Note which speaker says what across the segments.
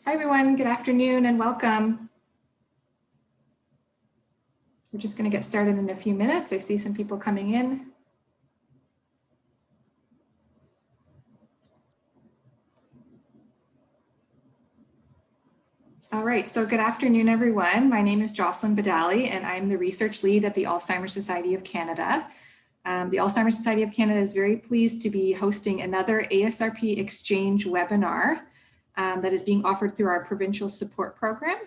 Speaker 1: Hi, everyone. Good afternoon and welcome. We're just going to get started in a few minutes. I see some people coming in. All right, so good afternoon, everyone. My name is Jocelyn Badali, and I'm the research lead at the Alzheimer Society of Canada. The Alzheimer Society of Canada is very pleased to be hosting another ASRP Exchange webinar that is being offered through our provincial support program.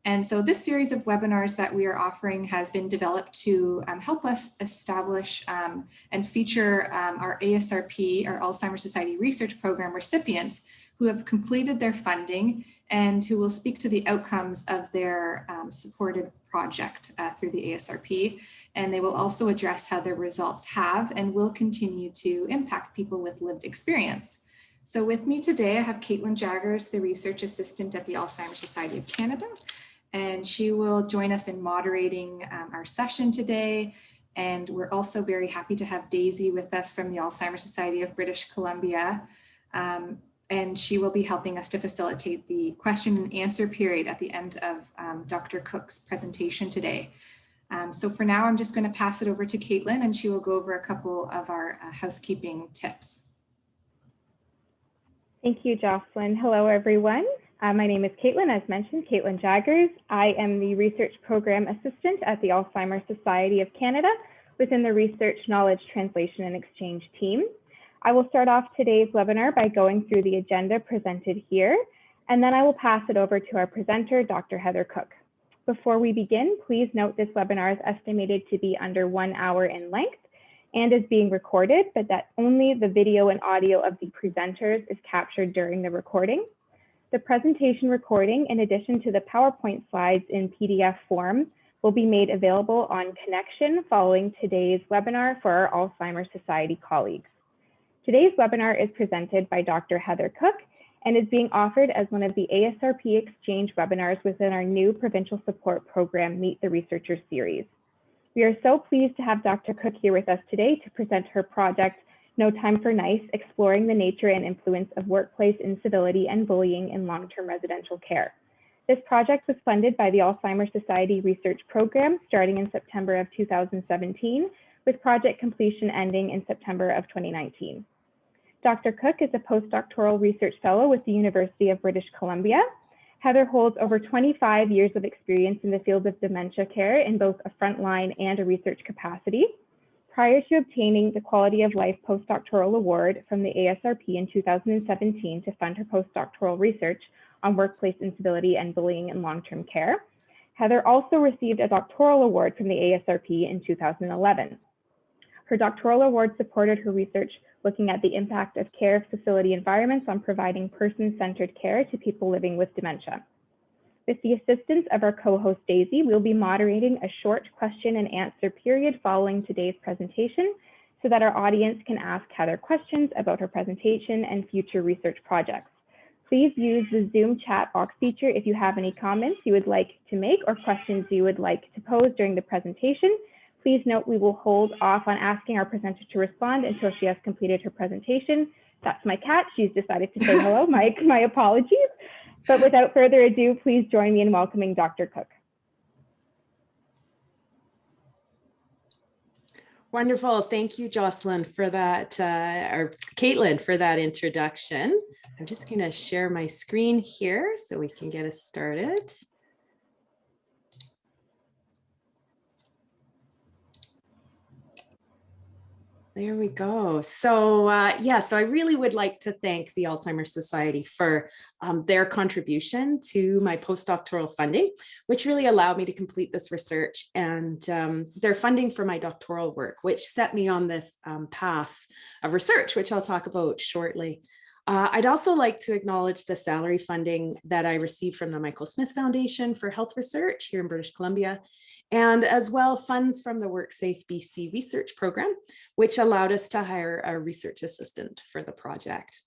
Speaker 1: And so this series of webinars that we are offering has been developed to help us establish and feature our ASRP, our Alzheimer Society Research Program recipients who have completed their funding and who will speak to the outcomes of their supported project through the ASRP. And they will also address how their results have and will continue to impact people with lived experience. So with me today, I have Caitlin Jaggers, the research assistant at the Alzheimer Society of Canada, and she will join us in moderating our session today. And we're also very happy to have Daisy with us from the Alzheimer Society of British Columbia. And she will be helping us to facilitate the question and answer period at the end of Dr. Cooke's presentation today. So for now, I'm just going to pass it over to Caitlin, and she will go over a couple of our housekeeping tips.
Speaker 2: Thank you, Jocelyn. Hello, everyone. My name is Caitlin, as mentioned, Caitlin Jaggers. I am the Research Program Assistant at the Alzheimer Society of Canada within the Research Knowledge Translation and Exchange team. I will start off today's webinar by going through the agenda presented here, and then I will pass it over to our presenter, Dr. Heather Cooke. Before we begin, please note this webinar is estimated to be under 1 hour in length and is being recorded, but that only the video and audio of the presenters is captured during the recording. The presentation recording, in addition to the PowerPoint slides in PDF form, will be made available on Connection following today's webinar for our Alzheimer Society colleagues. Today's webinar is presented by Dr. Heather Cooke and is being offered as one of the ASRP Exchange webinars within our new provincial support program, Meet the Researchers series. We are so pleased to have Dr. Cooke here with us today to present her project, No Time for Nice, Exploring the Nature and Influence of Workplace Incivility and Bullying in Long-Term Residential Care. This project was funded by the Alzheimer Society Research Program starting in September of 2017, with project completion ending in September of 2019. Dr. Cooke is a postdoctoral research fellow with the University of British Columbia. Heather holds over 25 years of experience in the field of dementia care in both a frontline and a research capacity. Prior to obtaining the Quality of Life Postdoctoral Award from the ASRP in 2017 to fund her postdoctoral research on workplace incivility and bullying in long-term care, Heather also received a doctoral award from the ASRP in 2011. Her doctoral award supported her research looking at the impact of care facility environments on providing person-centered care to people living with dementia. With the assistance of our co-host Daisy, we'll be moderating a short question and answer period following today's presentation so that our audience can ask Heather questions about her presentation and future research projects. Please use the Zoom chat box feature if you have any comments you would like to make or questions you would like to pose during the presentation. Please note we will hold off on asking our presenter to respond until she has completed her presentation. That's my cat. She's decided to say hello. My apologies. But without further ado, please join me in welcoming Dr. Cooke.
Speaker 3: Wonderful. Thank you, Jocelyn, for that, or Caitlin, for that introduction. I'm just going to share my screen here so we can get us started. There we go. So so I really would like to thank the Alzheimer Society for their contribution to my postdoctoral funding, which really allowed me to complete this research, and their funding for my doctoral work, which set me on this path of research, which I'll talk about shortly. I'd also like to acknowledge the salary funding that I received from the Michael Smith Foundation for Health Research here in British Columbia, and as well funds from the WorkSafe BC Research Program, which allowed us to hire a research assistant for the project.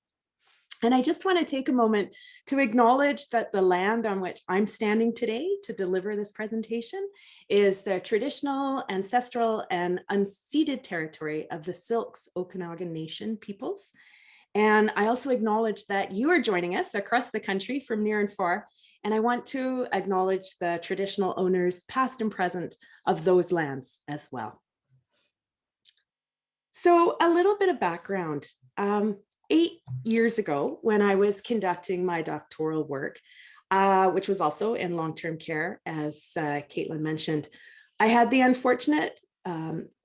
Speaker 3: And I just want to take a moment to acknowledge that the land on which I'm standing today to deliver this presentation is the traditional, ancestral, and unceded territory of the Silks Okanagan Nation peoples. And I also acknowledge that you are joining us across the country from near and far. And I want to acknowledge the traditional owners, past and present, of those lands as well. So a little bit of background. 8 years ago, when I was conducting my doctoral work, which was also in long-term care, as Caitlin mentioned, I had the unfortunate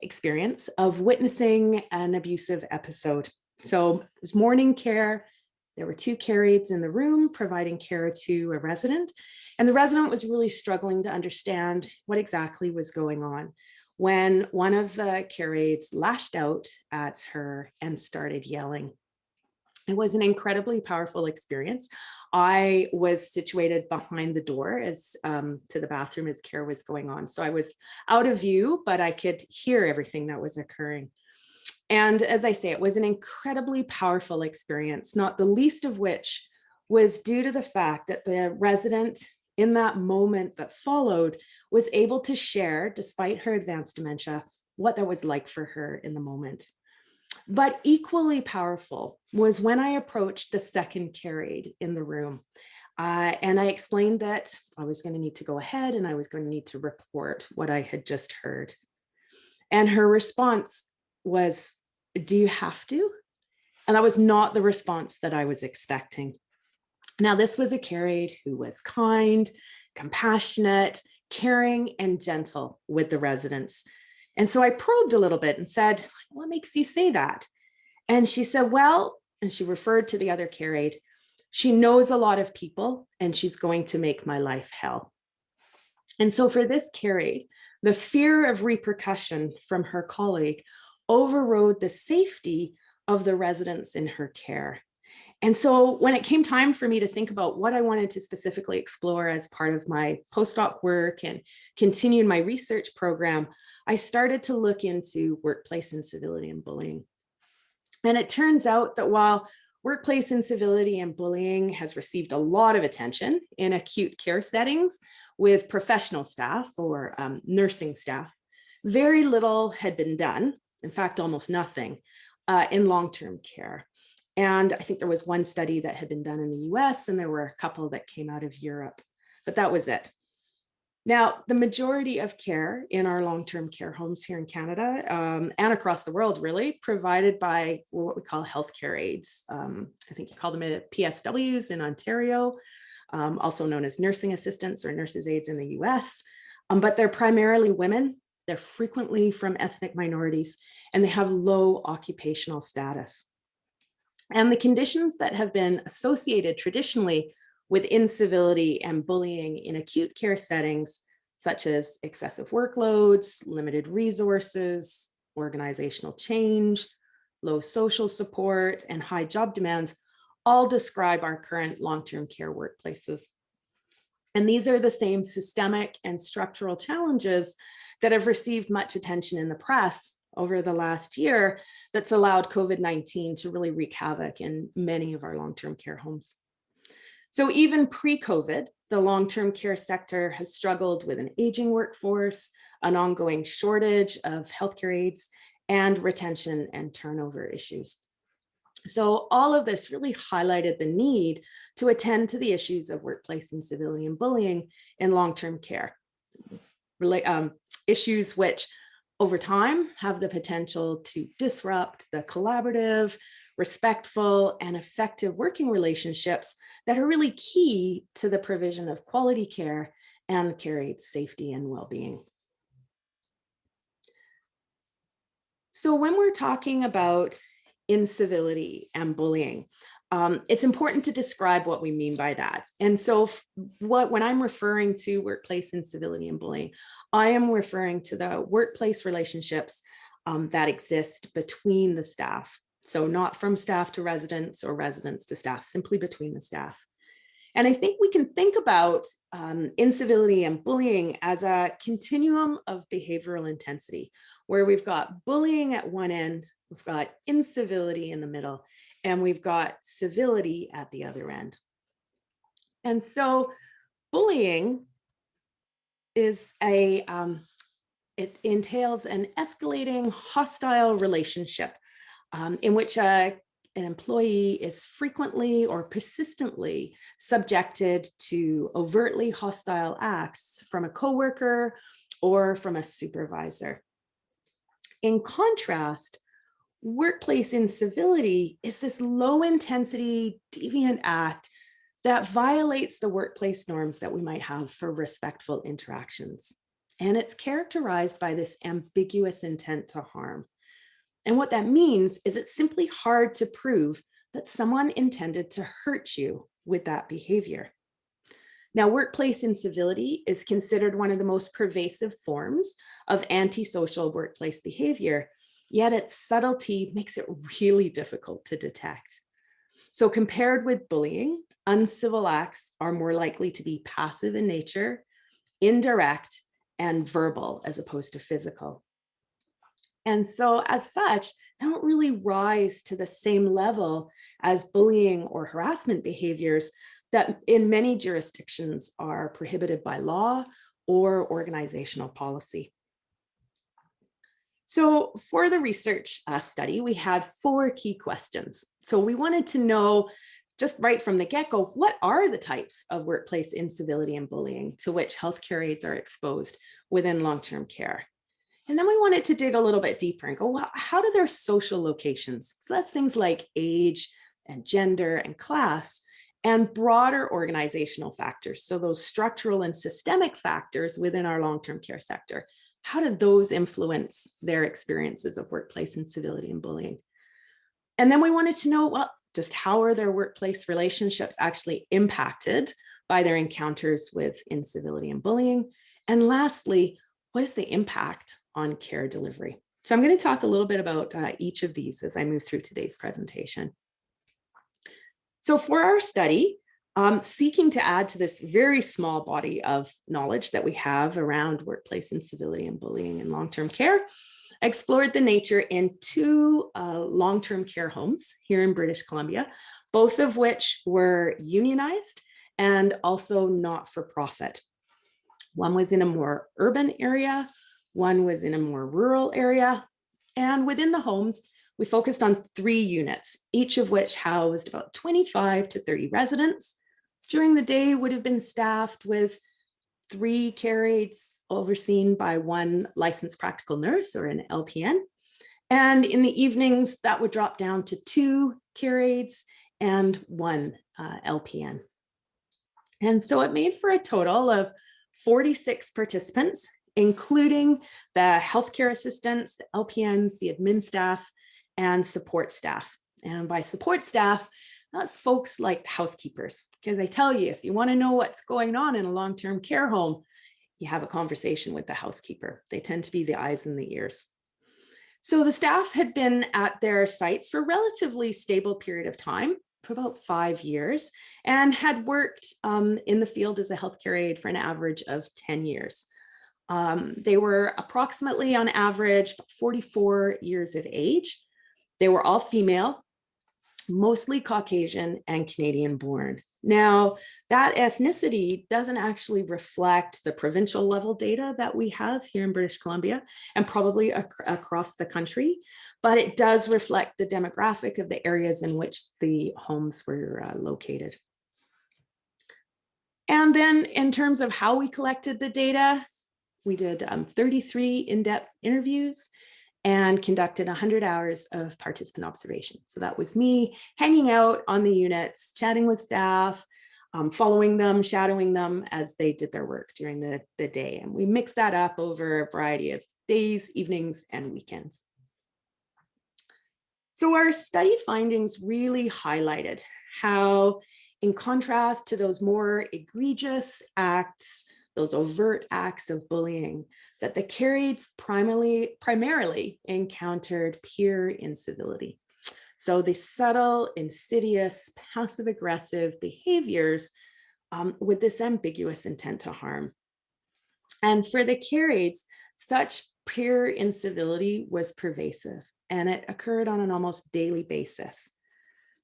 Speaker 3: experience of witnessing an abusive episode. So it was morning care. There were 2 care aides in the room providing care to a resident, and the resident was really struggling to understand what exactly was going on when one of the care aides lashed out at her and started yelling. It was an incredibly powerful experience. I was situated behind the door as to the bathroom as care was going on. So I was out of view, but I could hear everything that was occurring. And as I say, it was an incredibly powerful experience, not the least of which was due to the fact that the resident in that moment that followed was able to share, despite her advanced dementia, what that was like for her in the moment. But equally powerful was when I approached the second care aide in the room. And I explained that I was going to need to go ahead and I was going to need to report what I had just heard. And her response was, "Do you have to?" And that was not the response that I was expecting. Now, this was a care aide who was kind, compassionate, caring, and gentle with the residents. And so I probed a little bit and said, "What makes you say that?" And she said, "Well," and she referred to the other care aide, "she knows a lot of people and she's going to make my life hell." And so for this care aide, the fear of repercussion from her colleague overrode the safety of the residents in her care. And so when it came time for me to think about what I wanted to specifically explore as part of my postdoc work and continue my research program, I started to look into workplace incivility and bullying. And it turns out that while workplace incivility and bullying has received a lot of attention in acute care settings with professional staff or nursing staff, very little had been done, in fact, almost nothing, in long-term care. And I think there was one study that had been done in the US, and there were a couple that came out of Europe, but that was it. Now, the majority of care in our long-term care homes here in Canada and across the world, really, provided by what we call healthcare aides. I think you call them PSWs in Ontario, also known as nursing assistants or nurses' aides in the US. But they're primarily women. They're frequently from ethnic minorities, and they have low occupational status. And the conditions that have been associated traditionally with incivility and bullying in acute care settings, such as excessive workloads, limited resources, organizational change, low social support, and high job demands, all describe our current long-term care workplaces. And these are the same systemic and structural challenges that have received much attention in the press over the last year that's allowed COVID-19 to really wreak havoc in many of our long-term care homes. So even pre-COVID, the long-term care sector has struggled with an aging workforce, an ongoing shortage of healthcare aides, and retention and turnover issues. So all of this really highlighted the need to attend to the issues of workplace incivility and bullying in long-term care. Issues which over time have the potential to disrupt the collaborative, respectful, and effective working relationships that are really key to the provision of quality care and care aids' safety and well-being. So when we're talking about incivility and bullying, it's important to describe what we mean by that. And so when I'm referring to workplace incivility and bullying, I am referring to the workplace relationships that exist between the staff. So not from staff to residents or residents to staff, simply between the staff. And I think we can think about incivility and bullying as a continuum of behavioral intensity, where we've got bullying at one end, we've got incivility in the middle, and we've got civility at the other end. And so bullying is it entails an escalating hostile relationship in which a an employee is frequently or persistently subjected to overtly hostile acts from a coworker or from a supervisor. In contrast, workplace incivility is this low-intensity deviant act that violates the workplace norms that we might have for respectful interactions. And it's characterized by this ambiguous intent to harm. And what that means is it's simply hard to prove that someone intended to hurt you with that behavior. Now, workplace incivility is considered one of the most pervasive forms of antisocial workplace behavior, yet its subtlety makes it really difficult to detect. So compared with bullying, uncivil acts are more likely to be passive in nature, indirect, and verbal as opposed to physical. And so as such, they don't really rise to the same level as bullying or harassment behaviors that in many jurisdictions are prohibited by law or organizational policy. So for the research study, we had 4 key questions. So we wanted to know, just right from the get-go, what are the types of workplace incivility and bullying to which healthcare aides are exposed within long-term care? And then we wanted to dig a little bit deeper and go, well, how do their social locations, so that's things like age and gender and class, and broader organizational factors, so those structural and systemic factors within our long-term care sector, how do those influence their experiences of workplace incivility and bullying? And then we wanted to know, well, just how are their workplace relationships actually impacted by their encounters with incivility and bullying? And lastly, what is the impact on care delivery? So I'm going to talk a little bit about each of these as I move through today's presentation. So for our study, seeking to add to this very small body of knowledge that we have around workplace incivility and bullying in long-term care, I explored the nature in 2 long-term care homes here in British Columbia, both of which were unionized and also not-for-profit. One was in a more urban area, one was in a more rural area, and within the homes, we focused on 3 units, each of which housed about 25 to 30 residents. During the day would have been staffed with 3 care aides overseen by 1 licensed practical nurse or an LPN. And in the evenings, that would drop down to 2 care aides and 1 LPN. And so it made for a total of 46 participants, including the healthcare assistants, the LPNs, the admin staff, and support staff. And by support staff, that's folks like housekeepers, because I tell you, if you want to know what's going on in a long-term care home, you have a conversation with the housekeeper. They tend to be the eyes and the ears. So the staff had been at their sites for a relatively stable period of time, for about 5 years, and had worked in the field as a healthcare aide for an average of 10 years. They were approximately on average 44 years of age. They were all female, mostly Caucasian and Canadian born. Now, that ethnicity doesn't actually reflect the provincial level data that we have here in British Columbia and probably across the country, but it does reflect the demographic of the areas in which the homes were located. And then in terms of how we collected the data, we did 33 in-depth interviews and conducted 100 hours of participant observation. So that was me hanging out on the units, chatting with staff, following them, shadowing them as they did their work during the day. And we mixed that up over a variety of days, evenings, and weekends. So our study findings really highlighted how, in contrast to those more egregious acts, those overt acts of bullying, that the care aides primarily encountered peer incivility. So the subtle, insidious, passive-aggressive behaviors with this ambiguous intent to harm. And for the care aides, such peer incivility was pervasive, and it occurred on an almost daily basis.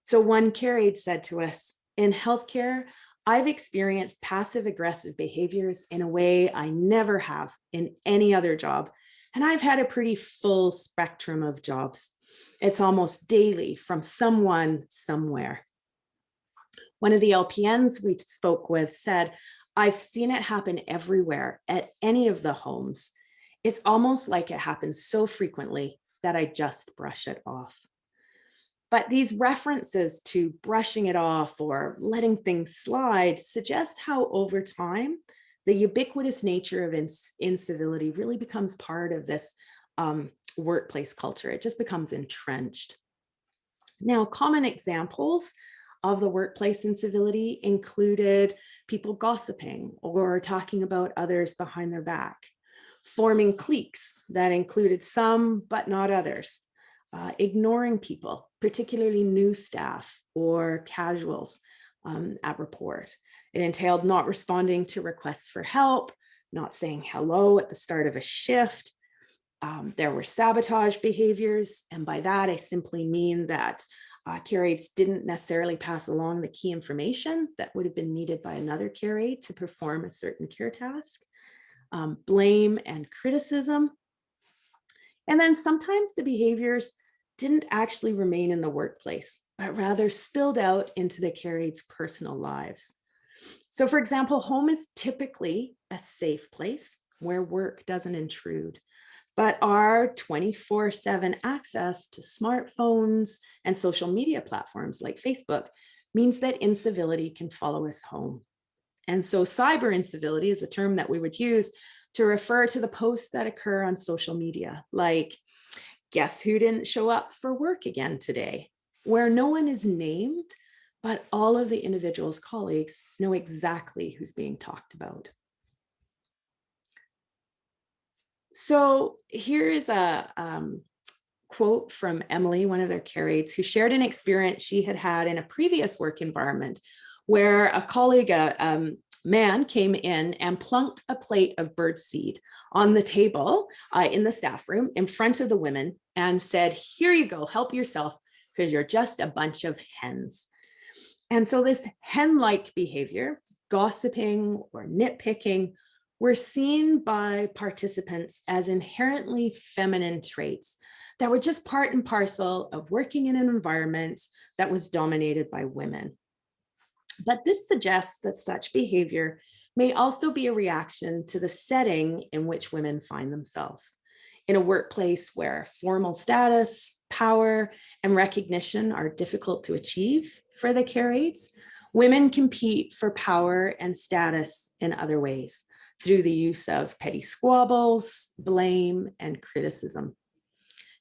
Speaker 3: So one care aide said to us, "In healthcare, I've experienced passive aggressive behaviors in a way I never have in any other job, And I've had a pretty full spectrum of jobs. It's almost daily from someone somewhere. One of the LPNs we spoke with said, I've seen it happen everywhere at any of the homes. It's almost like it happens so frequently that I just brush it off. But these references to brushing it off or letting things slide suggest how over time, the ubiquitous nature of incivility really becomes part of this workplace culture. It just becomes entrenched. Now, common examples of the workplace incivility included people gossiping or talking about others behind their back, forming cliques that included some but not others, ignoring people, particularly new staff or casuals at report. It entailed not responding to requests for help, not saying hello at the start of a shift. There were sabotage behaviors, and by that I simply mean that care aides didn't necessarily pass along the key information that would have been needed by another care aide to perform a certain care task. Blame and criticism. And then sometimes the behaviors didn't actually remain in the workplace, but rather spilled out into the care aides' personal lives. So for example, home is typically a safe place where work doesn't intrude, but our 24/7 access to smartphones and social media platforms like Facebook means that incivility can follow us home. And so cyber incivility is a term that we would use to refer to the posts that occur on social media, like, guess who didn't show up for work again today, where no one is named, but all of the individual's colleagues know exactly who's being talked about. So here is a quote from Emily, one of their care aides, who shared an experience she had had in a previous work environment where a colleague, a man, came in and plunked a plate of birdseed on the table in the staff room in front of the women and said, here you go, help yourself because you're just a bunch of hens. And so this hen-like behavior, gossiping or nitpicking, were seen by participants as inherently feminine traits that were just part and parcel of working in an environment that was dominated by women. But this suggests that such behavior may also be a reaction to the setting in which women find themselves. In a workplace where formal status, power, and recognition are difficult to achieve for the care aides, women compete for power and status in other ways through the use of petty squabbles, blame, and criticism.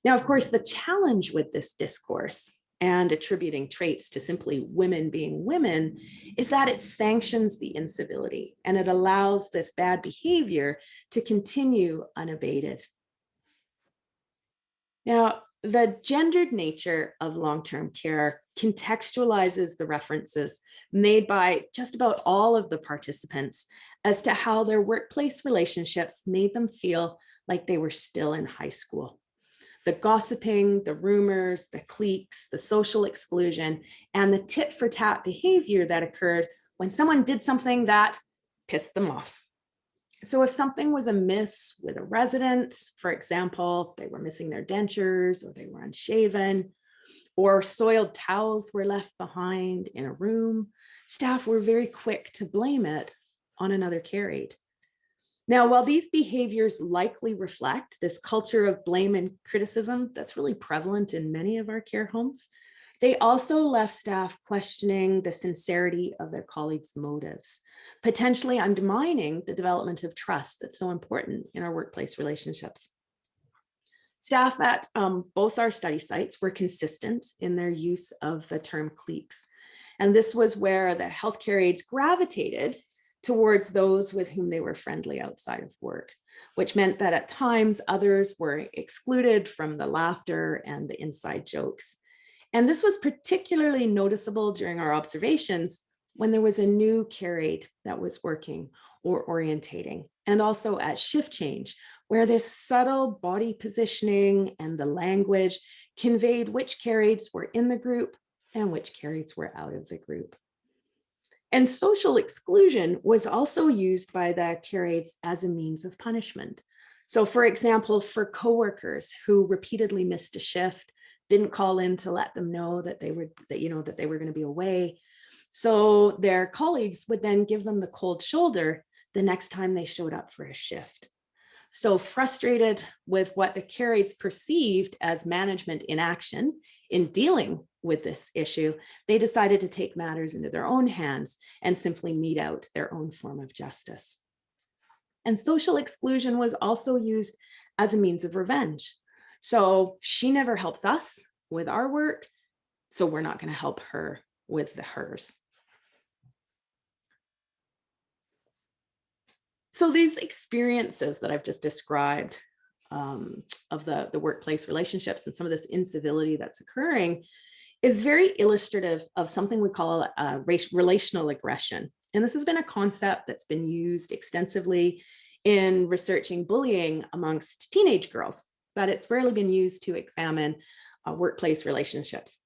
Speaker 3: Now, of course, the challenge with this discourse and attributing traits to simply women being women is that it sanctions the incivility and it allows this bad behavior to continue unabated. Now, the gendered nature of long-term care contextualizes the references made by just about all of the participants as to how their workplace relationships made them feel like they were still in high school. The gossiping, the rumors, the cliques, the social exclusion, and the tit for tat behavior that occurred when someone did something that pissed them off. So if something was amiss with a resident, for example, they were missing their dentures or they were unshaven, or soiled towels were left behind in a room, staff were very quick to blame it on another care aide. Now, while these behaviors likely reflect this culture of blame and criticism that's really prevalent in many of our care homes, they also left staff questioning the sincerity of their colleagues' motives, potentially undermining the development of trust that's so important in our workplace relationships. Staff at both our study sites were consistent in their use of the term cliques. And this was where the healthcare aides gravitated towards those with whom they were friendly outside of work, which meant that at times others were excluded from the laughter and the inside jokes. And this was particularly noticeable during our observations when there was a new care aide that was working or orientating, and also at shift change, where this subtle body positioning and the language conveyed which care aides were in the group and which care aides were out of the group. And social exclusion was also used by the care aides as a means of punishment. So for example, for coworkers who repeatedly missed a shift, didn't call in to let them know that they were going to be away. So their colleagues would then give them the cold shoulder the next time they showed up for a shift. So frustrated with what the care aides perceived as management inaction in dealing with this issue, they decided to take matters into their own hands and simply mete out their own form of justice. And social exclusion was also used as a means of revenge. So she never helps us with our work, so we're not going to help her with hers. So these experiences that I've just described of the workplace relationships and some of this incivility that's occurring is very illustrative of something we call relational aggression. And this has been a concept that's been used extensively in researching bullying amongst teenage girls, but it's rarely been used to examine workplace relationships.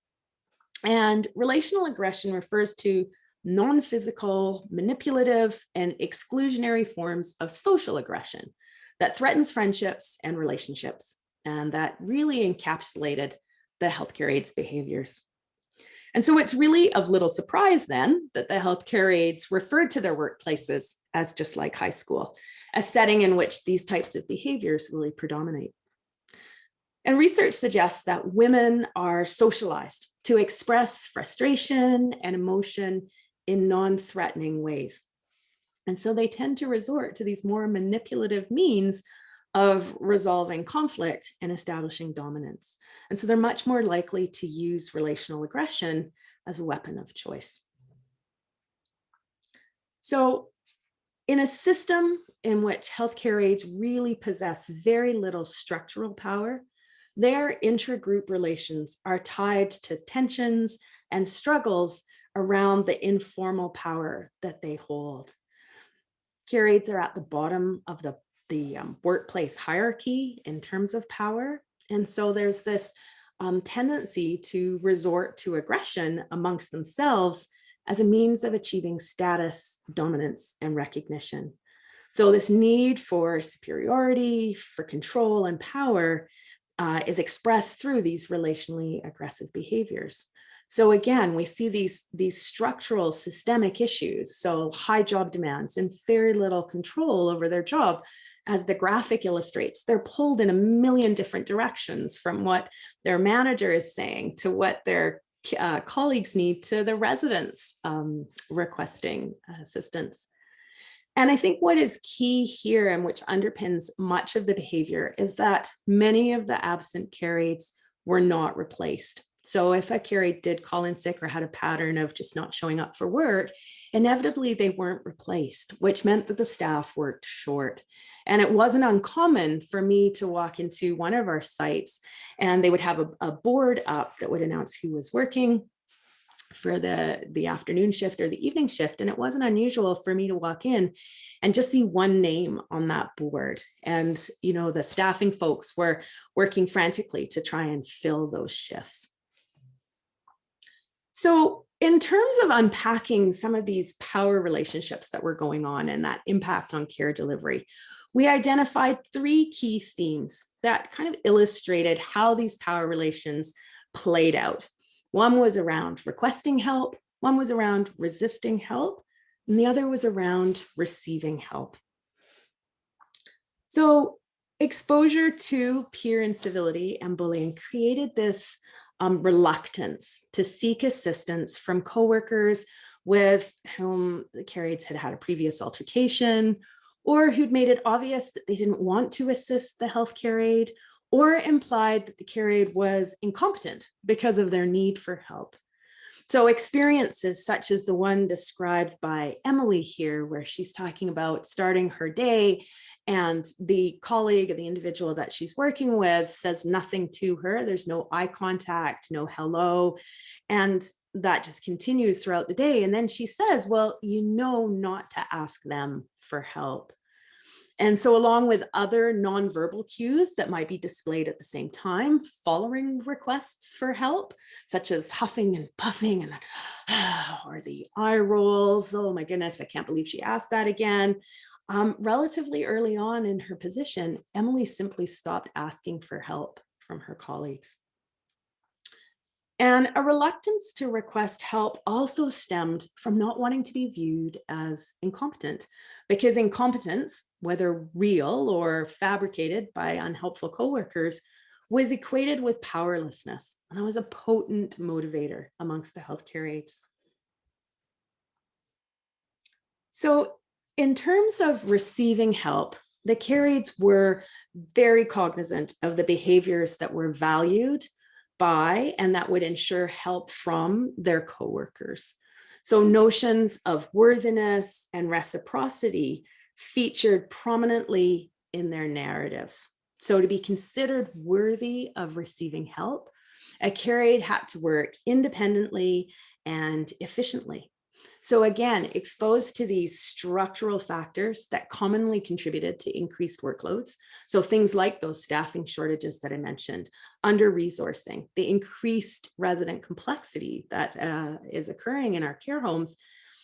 Speaker 3: And relational aggression refers to non-physical, manipulative, and exclusionary forms of social aggression that threatens friendships and relationships, and that really encapsulated the healthcare aides' behaviors. And so it's really of little surprise then that the healthcare aides referred to their workplaces as just like high school, a setting in which these types of behaviors really predominate. And research suggests that women are socialized to express frustration and emotion in non-threatening ways. And so they tend to resort to these more manipulative means of resolving conflict and establishing dominance. And so they're much more likely to use relational aggression as a weapon of choice. So in a system in which healthcare aides really possess very little structural power, their intra-group relations are tied to tensions and struggles around the informal power that they hold. Care aides are at the bottom of the workplace hierarchy in terms of power. And so there's this tendency to resort to aggression amongst themselves as a means of achieving status, dominance, and recognition. So this need for superiority, for control and power is expressed through these relationally aggressive behaviors. So again, we see these structural systemic issues, so high job demands and very little control over their job. As the graphic illustrates, they're pulled in a million different directions, from what their manager is saying to what their colleagues need to the residents requesting assistance. And I think what is key here, and which underpins much of the behavior, is that many of the absent care aides were not replaced. So if a care aide did call in sick or had a pattern of just not showing up for work, inevitably they weren't replaced, which meant that the staff worked short. And it wasn't uncommon for me to walk into one of our sites and they would have a board up that would announce who was working for the afternoon shift or the evening shift. And it wasn't unusual for me to walk in and just see one name on that board. And, you know, the staffing folks were working frantically to try and fill those shifts. So in terms of unpacking some of these power relationships that were going on and that impact on care delivery, we identified 3 key themes that kind of illustrated how these power relations played out. One was around requesting help, one was around resisting help, and the other was around receiving help. So exposure to peer incivility and bullying created this reluctance to seek assistance from coworkers with whom the care aides had had a previous altercation, or who'd made it obvious that they didn't want to assist the healthcare aide, or implied that the care aide was incompetent because of their need for help. So experiences such as the one described by Emily here, where she's talking about starting her day and the colleague or the individual that she's working with says nothing to her. There's no eye contact, no hello. And that just continues throughout the day. And then she says, well, you know not to ask them for help. And so along with other nonverbal cues that might be displayed at the same time following requests for help, such as huffing and puffing and or the eye rolls. Oh my goodness, I can't believe she asked that again. Relatively early on in her position, Emily simply stopped asking for help from her colleagues. And a reluctance to request help also stemmed from not wanting to be viewed as incompetent, because incompetence, whether real or fabricated by unhelpful coworkers, was equated with powerlessness, and that was a potent motivator amongst the healthcare aides. So in terms of receiving help, the care aides were very cognizant of the behaviors that were valued by and that would ensure help from their coworkers. So notions of worthiness and reciprocity featured prominently in their narratives. So to be considered worthy of receiving help, a care aide had to work independently and efficiently. So again, exposed to these structural factors that commonly contributed to increased workloads. So things like those staffing shortages that I mentioned, under-resourcing, the increased resident complexity that is occurring in our care homes,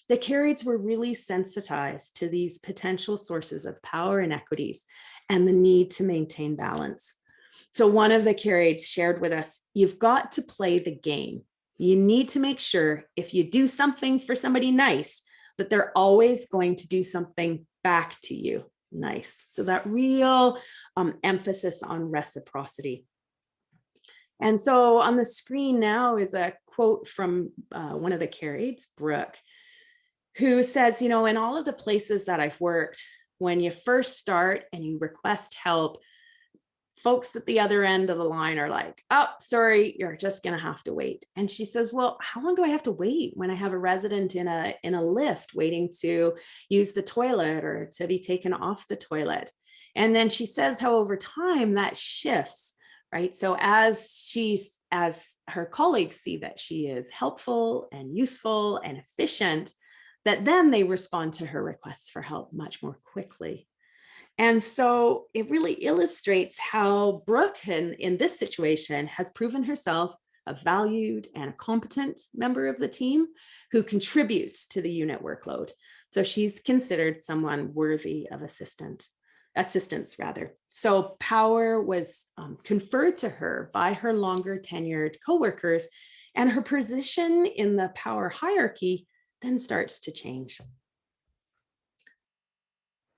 Speaker 3: the care aides were really sensitized to these potential sources of power inequities and the need to maintain balance. So one of the care aides shared with us, you've got to play the game. You need to make sure if you do something for somebody nice, that they're always going to do something back to you nice. So that real emphasis on reciprocity. And so on the screen now is a quote from one of the care aides, Brooke, who says, you know, in all of the places that I've worked, when you first start and you request help, folks at the other end of the line are like, oh, sorry, you're just going to have to wait. And she says, well, how long do I have to wait when I have a resident in a lift waiting to use the toilet or to be taken off the toilet? And then she says how over time that shifts, right? So as her colleagues see that she is helpful and useful and efficient, that then they respond to her requests for help much more quickly. And so it really illustrates how Brooke, in this situation, has proven herself a valued and a competent member of the team who contributes to the unit workload. So she's considered someone worthy of assistance. So power was conferred to her by her longer tenured coworkers, and her position in the power hierarchy then starts to change.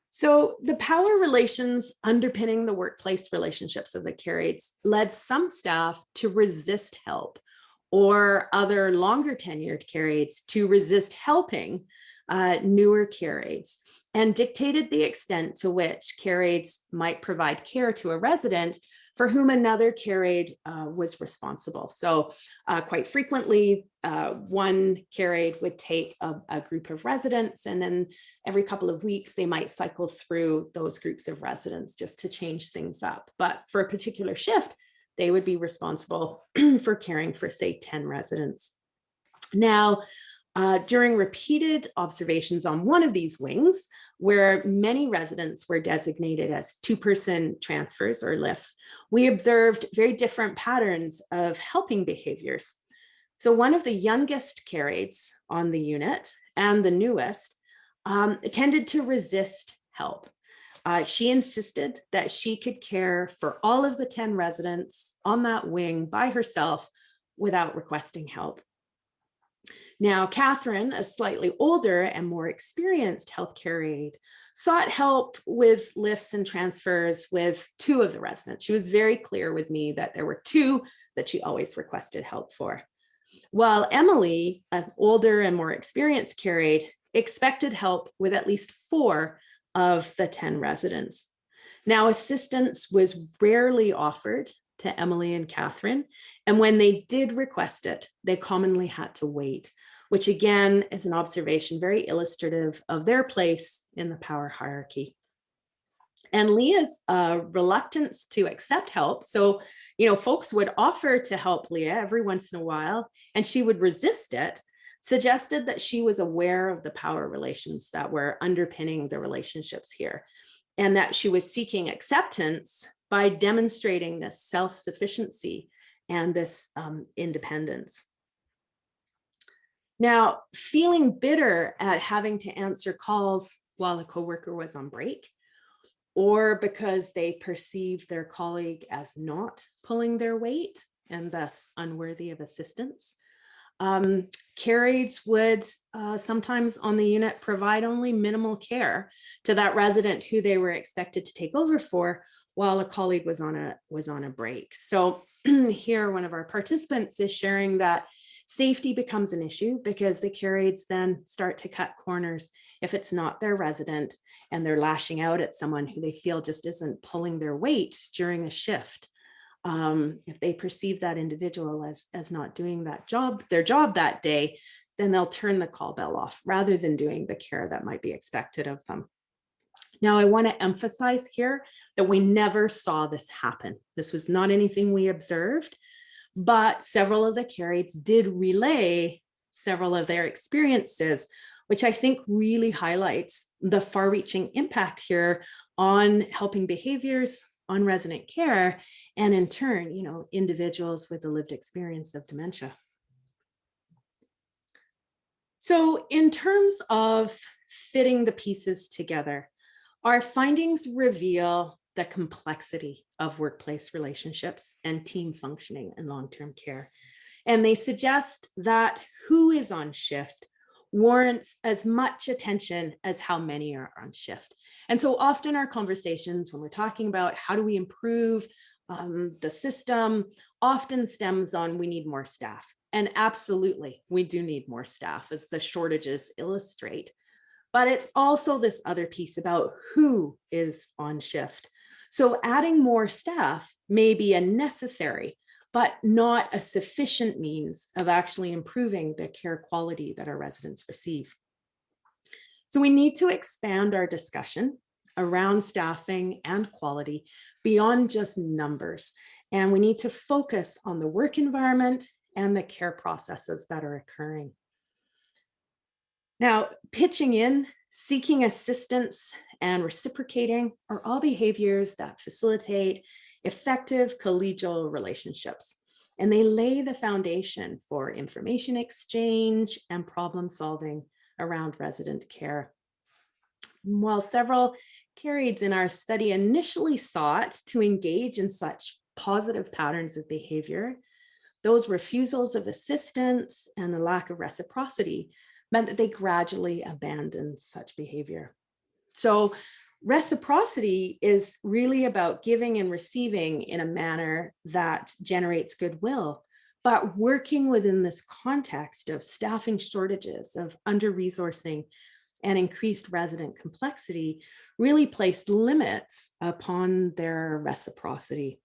Speaker 3: So the power relations underpinning the workplace relationships of the care aides led some staff to resist help, or other longer tenured care aides to resist helping newer care aides, and dictated the extent to which care aides might provide care to a resident for whom another care aide was responsible. So quite frequently, one care aide would take a group of residents, and then every couple of weeks, they might cycle through those groups of residents just to change things up. But for a particular shift, they would be responsible for caring for, say, 10 residents. Now, during repeated observations on one of these wings, where many residents were designated as two-person transfers or lifts, we observed very different patterns of helping behaviors. So one of the youngest care aides on the unit and the newest tended to resist help. She insisted that she could care for all of the 10 residents on that wing by herself without requesting help. Now, Catherine, a slightly older and more experienced healthcare aide, sought help with lifts and transfers with 2 of the residents. She was very clear with me that there were 2 that she always requested help for. While Emily, an older and more experienced care aide, expected help with at least 4 of the 10 residents. Now, assistance was rarely offered to Emily and Catherine, and when they did request it, they commonly had to wait, which again is an observation very illustrative of their place in the power hierarchy. And Leah's reluctance to accept help, so folks would offer to help Leah every once in a while, and she would resist it, suggested that she was aware of the power relations that were underpinning the relationships here, and that she was seeking acceptance by demonstrating this self-sufficiency and this independence. Now, feeling bitter at having to answer calls while a coworker was on break, or because they perceived their colleague as not pulling their weight and thus unworthy of assistance. Care aides would sometimes on the unit provide only minimal care to that resident who they were expected to take over for while a colleague was on a break. So here, one of our participants is sharing that safety becomes an issue because the care aides then start to cut corners if it's not their resident and they're lashing out at someone who they feel just isn't pulling their weight during a shift. If they perceive that individual as not doing their job that day, then they'll turn the call bell off rather than doing the care that might be expected of them. Now, I want to emphasize here that we never saw this happen. This was not anything we observed, but several of the care aides did relay several of their experiences, which I think really highlights the far-reaching impact here on helping behaviors, on resident care, and in turn, individuals with the lived experience of dementia. So in terms of fitting the pieces together, our findings reveal the complexity of workplace relationships and team functioning in long-term care. And they suggest that who is on shift warrants as much attention as how many are on shift. And so often our conversations when we're talking about how do we improve the system often stems on we need more staff. And absolutely, we do need more staff, as the shortages illustrate. But it's also this other piece about who is on shift. So adding more staff may be a necessary, but not a sufficient means of actually improving the care quality that our residents receive. So we need to expand our discussion around staffing and quality beyond just numbers. And we need to focus on the work environment and the care processes that are occurring. Now, pitching in, seeking assistance, and reciprocating are all behaviors that facilitate effective collegial relationships. And they lay the foundation for information exchange and problem solving around resident care. While several care aides in our study initially sought to engage in such positive patterns of behavior, those refusals of assistance and the lack of reciprocity meant that they gradually abandoned such behavior. So reciprocity is really about giving and receiving in a manner that generates goodwill, but working within this context of staffing shortages, of under-resourcing, and increased resident complexity really placed limits upon their reciprocity.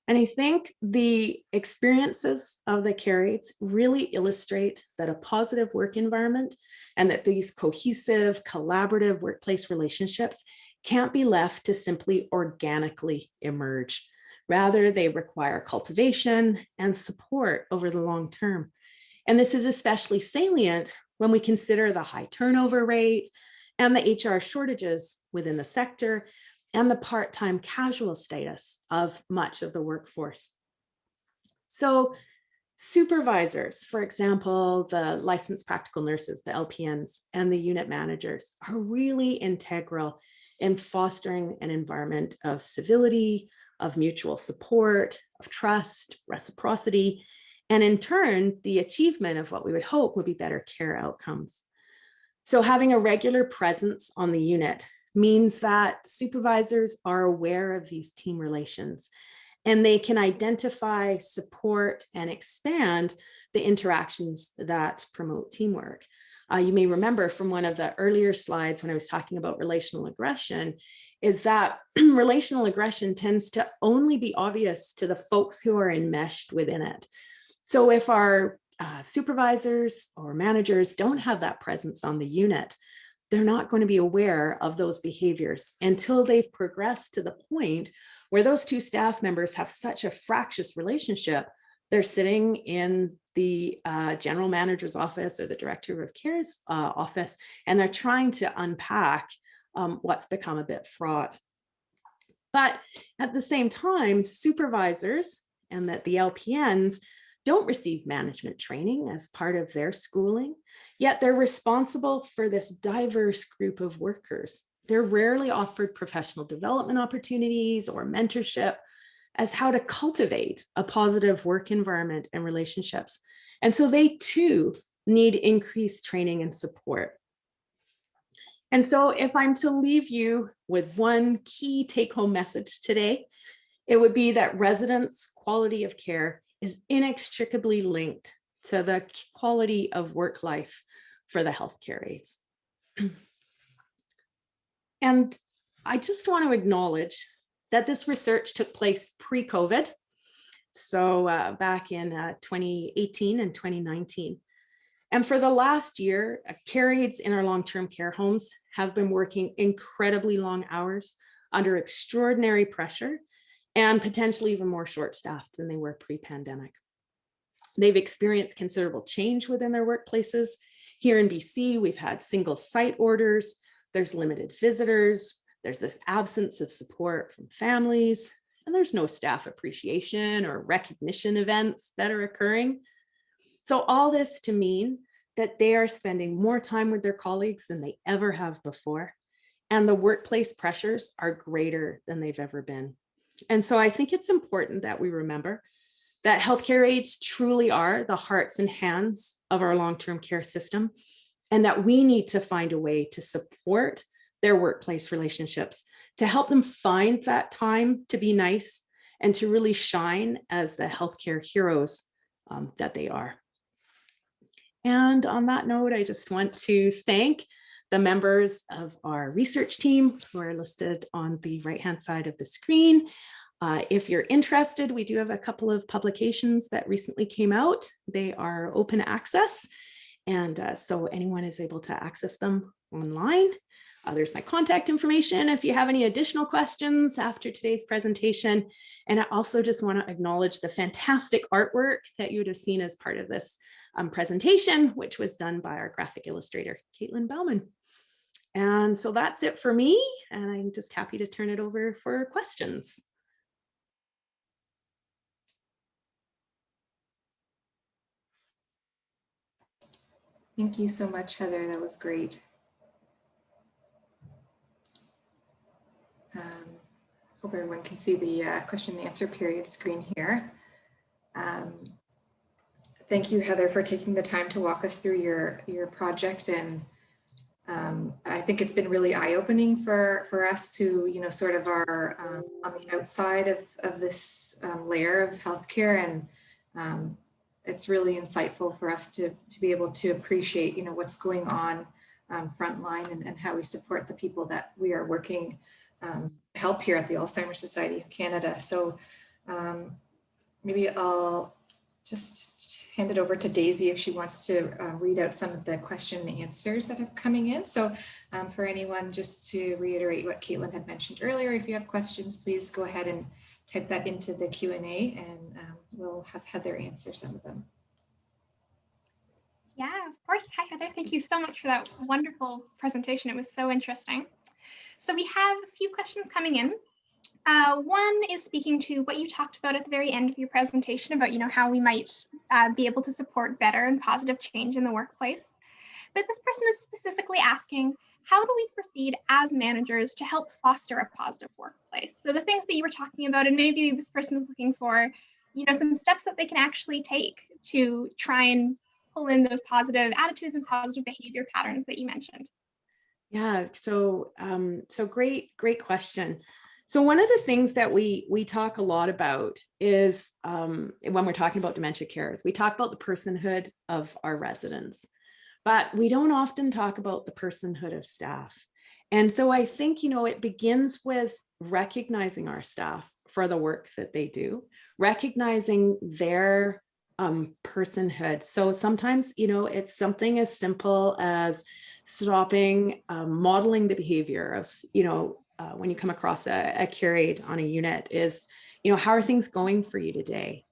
Speaker 3: And I think the experiences of the care aides really illustrate that a positive work environment and that these cohesive, collaborative workplace relationships can't be left to simply organically emerge. Rather, they require cultivation and support over the long term. And this is especially salient when we consider the high turnover rate and the HR shortages within the sector and the part-time casual status of much of the workforce. So supervisors, for example, the licensed practical nurses, the LPNs, and the unit managers are really integral in fostering an environment of civility, of mutual support, of trust, reciprocity, and in turn, the achievement of what we would hope would be better care outcomes. So having a regular presence on the unit means that supervisors are aware of these team relations and they can identify, support, and expand the interactions that promote teamwork. You may remember from one of the earlier slides when I was talking about relational aggression, is that relational aggression tends to only be obvious to the folks who are enmeshed within it. So if our supervisors or managers don't have that presence on the unit, they're not going to be aware of those behaviors until they've progressed to the point where those two staff members have such a fractious relationship. They're sitting in the general manager's office or the director of care's office, and they're trying to unpack what's become a bit fraught. But at the same time, supervisors and that the LPNs don't receive management training as part of their schooling, yet they're responsible for this diverse group of workers. They're rarely offered professional development opportunities or mentorship as how to cultivate a positive work environment and relationships. And so they too need increased training and support. And so if I'm to leave you with one key take-home message today, it would be that residents' quality of care is inextricably linked to the quality of work life for the healthcare aides. And I just want to acknowledge that this research took place pre-COVID, so back in 2018 and 2019. And for the last year, care aides in our long-term care homes have been working incredibly long hours under extraordinary pressure and potentially even more short-staffed than they were pre-pandemic. They've experienced considerable change within their workplaces. Here in BC, we've had single site orders, there's limited visitors, there's this absence of support from families, and there's no staff appreciation or recognition events that are occurring. So all this to mean that they are spending more time with their colleagues than they ever have before, and the workplace pressures are greater than they've ever been. And so I think it's important that we remember that healthcare aides truly are the hearts and hands of our long-term care system, and that we need to find a way to support their workplace relationships, to help them find that time to be nice and to really shine as the healthcare heroes that they are. And on that note, I just want to thank the members of our research team who are listed on the right-hand side of the screen. If you're interested, we do have a couple of publications that recently came out. They are open access, and so anyone is able to access them online. There's my contact information if you have any additional questions after today's presentation. And I also just want to acknowledge the fantastic artwork that you would have seen as part of this presentation, which was done by our graphic illustrator, Caitlin Bauman. And so that's it for me, and I'm just happy to turn it over for questions.
Speaker 1: Thank you so much, Heather. That was great. Hope everyone can see the question and answer period screen here. Thank you, Heather, for taking the time to walk us through your project. And I think it's been really eye-opening for us who, sort of are on the outside of this layer of healthcare. And it's really insightful for us to be able to appreciate, what's going on frontline and how we support the people that we are working help here at the Alzheimer Society of Canada. So maybe I'll just hand it over to Daisy if she wants to read out some of the question and answers that have coming in. So for anyone, just to reiterate what Caitlin had mentioned earlier, if you have questions, please go ahead and type that into the Q&A, and we'll have Heather answer some of them.
Speaker 4: Yeah, of course. Hi, Heather. Thank you so much for that wonderful presentation. It was so interesting. So we have a few questions coming in. One is speaking to what you talked about at the very end of your presentation about, how we might be able to support better and positive change in the workplace. But this person is specifically asking, how do we proceed as managers to help foster a positive workplace? So the things that you were talking about, and maybe this person is looking for, some steps that they can actually take to try and pull in those positive attitudes and positive behavior patterns that you mentioned.
Speaker 3: Yeah, so great question. So one of the things that we talk a lot about is when we're talking about dementia care is we talk about the personhood of our residents, but we don't often talk about the personhood of staff. And so I think, it begins with recognizing our staff for the work that they do, recognizing their personhood. So sometimes, it's something as simple as stopping, modeling the behavior of, when you come across a care aide on a unit is, how are things going for you today?